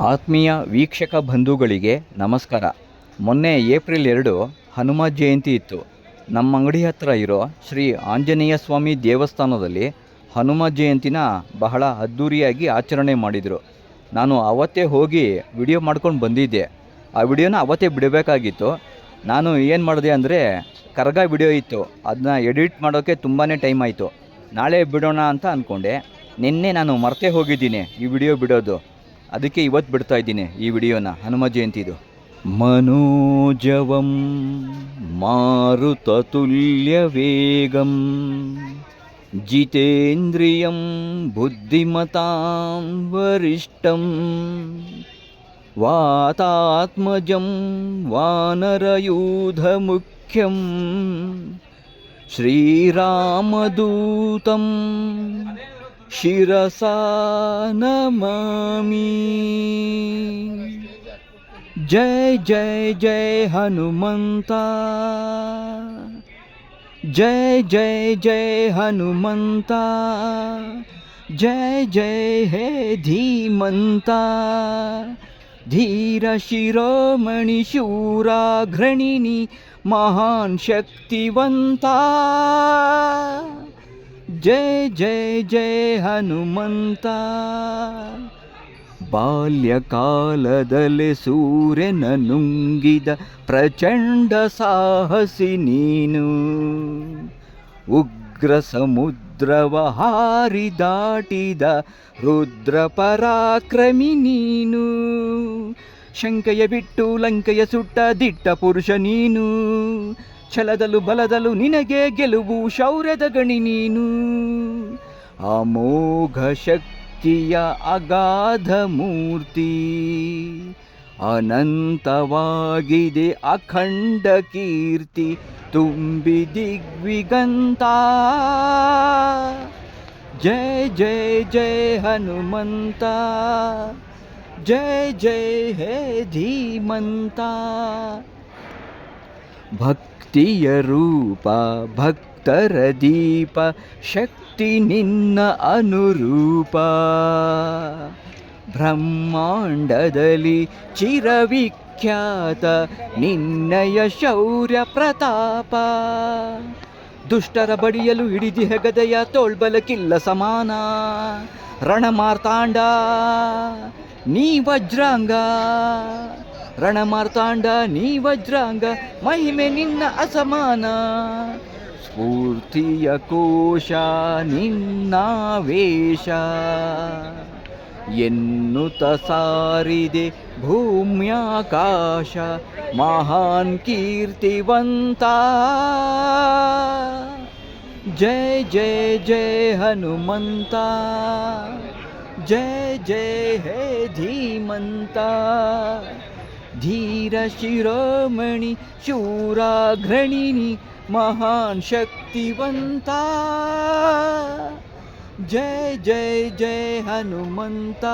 ಆತ್ಮೀಯ ವೀಕ್ಷಕ ಬಂಧುಗಳಿಗೆ ನಮಸ್ಕಾರ. ಮೊನ್ನೆ ಏಪ್ರಿಲ್ 2 ಹನುಮ ಜಯಂತಿ ಇತ್ತು. ನಮ್ಮ ಅಂಗಡಿ ಹತ್ರ ಇರೋ ಶ್ರೀ ಆಂಜನೇಯ ಸ್ವಾಮಿ ದೇವಸ್ಥಾನದಲ್ಲಿ ಹನುಮ ಜಯಂತಿನ ಬಹಳ ಅದ್ಧೂರಿಯಾಗಿ ಆಚರಣೆ ಮಾಡಿದರು. ನಾನು ಅವತ್ತೇ ಹೋಗಿ ವಿಡಿಯೋ ಮಾಡ್ಕೊಂಡು ಬಂದಿದ್ದೆ. ಆ ವಿಡಿಯೋನ ಅವತ್ತೇ ಬಿಡಬೇಕಾಗಿತ್ತು. ನಾನು ಏನು ಮಾಡಿದೆ ಅಂದರೆ ಕರಗ ವಿಡಿಯೋ ಇತ್ತು, ಅದನ್ನ ಎಡಿಟ್ ಮಾಡೋಕ್ಕೆ ತುಂಬಾ ಟೈಮ್ ಆಯಿತು. ನಾಳೆ ಬಿಡೋಣ ಅಂತ ಅಂದ್ಕೊಂಡೆ. ನಿನ್ನೆ ನಾನು ಮರ್ತೇ ಹೋಗಿದ್ದೀನಿ ಈ ವಿಡಿಯೋ ಬಿಡೋದು. ಅದಕ್ಕೆ ಇವತ್ತು ಬಿಡ್ತಾ ಇದ್ದೀನಿ ಈ ವಿಡಿಯೋನ, ಹನುಮ ಜಯಂತಿದು. ಮನೋಜವಂ ಮಾರುತತುಲ್ಯ ವೇಗಂ ಜಿತೇಂದ್ರಿಯಂ ಬುದ್ಧಿಮತಾಂ ವರಿಷ್ಠಂ ವಾತಾತ್ಮಜಂ ವಾನರಯೂಧ ಮುಖ್ಯಂ ಶ್ರೀರಾಮದೂತಂ ಶಿರಸಾ ನಮಾಮಿ. ಜೈ ಜೈ ಜೈ ಹನುಮಂತ, ಜೈ ಜೈ ಜೈ ಹನುಮಂತ, ಜೈ ಜೈ ಹೇ ಧೀಮಂತ. ಧೀರ ಶಿರೋಮಣಿ ಶೂರಾಘ್ರಣಿನಿ ಮಹಾನ್ ಶಕ್ತಿವಂತ. ಜೈ ಜೈ ಜೈ ಹನುಮಂತ. ಬಾಲ್ಯಕಾಲದಲ್ಲಿ ಸೂರ್ಯನ ನುಂಗಿದ ಪ್ರಚಂಡ ಸಾಹಸಿ ನೀನು. ಉಗ್ರ ಸಮುದ್ರವ ಹಾರಿ ದಾಟಿದ ರುದ್ರ ಪರಾಕ್ರಮಿ ನೀನು. ಶಂಕೆಯ ಬಿಟ್ಟು ಲಂಕೆಯ ಸುಟ್ಟ ದಿಟ್ಟ ಪುರುಷ ನೀನು. ಛಲದಲು ಬಲದಲು ನಿನಗೆ ಗೆಲುವು ಶೌರ್ಯದ ಗಣಿ ನೀನು. ಅಮೋಘ ಶಕ್ತಿಯ ಅಗಾಧ ಮೂರ್ತಿ, ಅನಂತವಾಗಿದೆ ಅಖಂಡ ಕೀರ್ತಿ ತುಂಬಿ ದಿಗ್ವಿಗಂತ. ಜೈ ಜೈ ಜೈ ಹನುಮಂತ, ಜೈ ಜೈ ಹೇ ಧೀಮಂತ. ಭಕ್ತಿಯ ರೂಪ ಭಕ್ತರ ದೀಪ, ಶಕ್ತಿ ನಿನ್ನ ಅನುರೂಪ. ಬ್ರಹ್ಮಾಂಡದಲ್ಲಿ ಚಿರವಿಖ್ಯಾತ ನಿನ್ನಯ ಶೌರ್ಯ ಪ್ರತಾಪ. ದುಷ್ಟರ ಬಡಿಯಲು ಹಿಡಿದಿಹ ಗದೆಯ ತೋಳ್ಬಲಕ್ಕಿಲ್ಲ ಸಮಾನ. ರಣಮಾರ್ತಾಂಡ ನೀ ವಜ್ರಾಂಗ, ರಣಮಾರ್ತಾಂಡ ನೀ ವಜ್ರಾಂಗ, ಮಹಿಮೆ ನಿನ್ನ ಅಸಮಾನ. ಸ್ಫೂರ್ತಿಯ ಕೋಶ ನಿನ್ನಾವೇಶ, ಎನ್ನುತ್ತ ಸಾರಿದೆ ಭೂಮ್ಯಾಕಾಶ ಮಹಾನ್ ಕೀರ್ತಿವಂತ. ಜೈ ಜೈ ಜೈ ಹನುಮಂತ, ಜೈ ಜೈ ಹೇ ಧೀಮಂತ. ಧೀರ ಶಿರೋಮಣಿ ಶೂರಾಘ್ರಣಿನಿ ಮಹಾನ್ ಶಕ್ತಿವಂತ. ಜೈ ಜೈ ಜೈ ಹನುಮಂತ.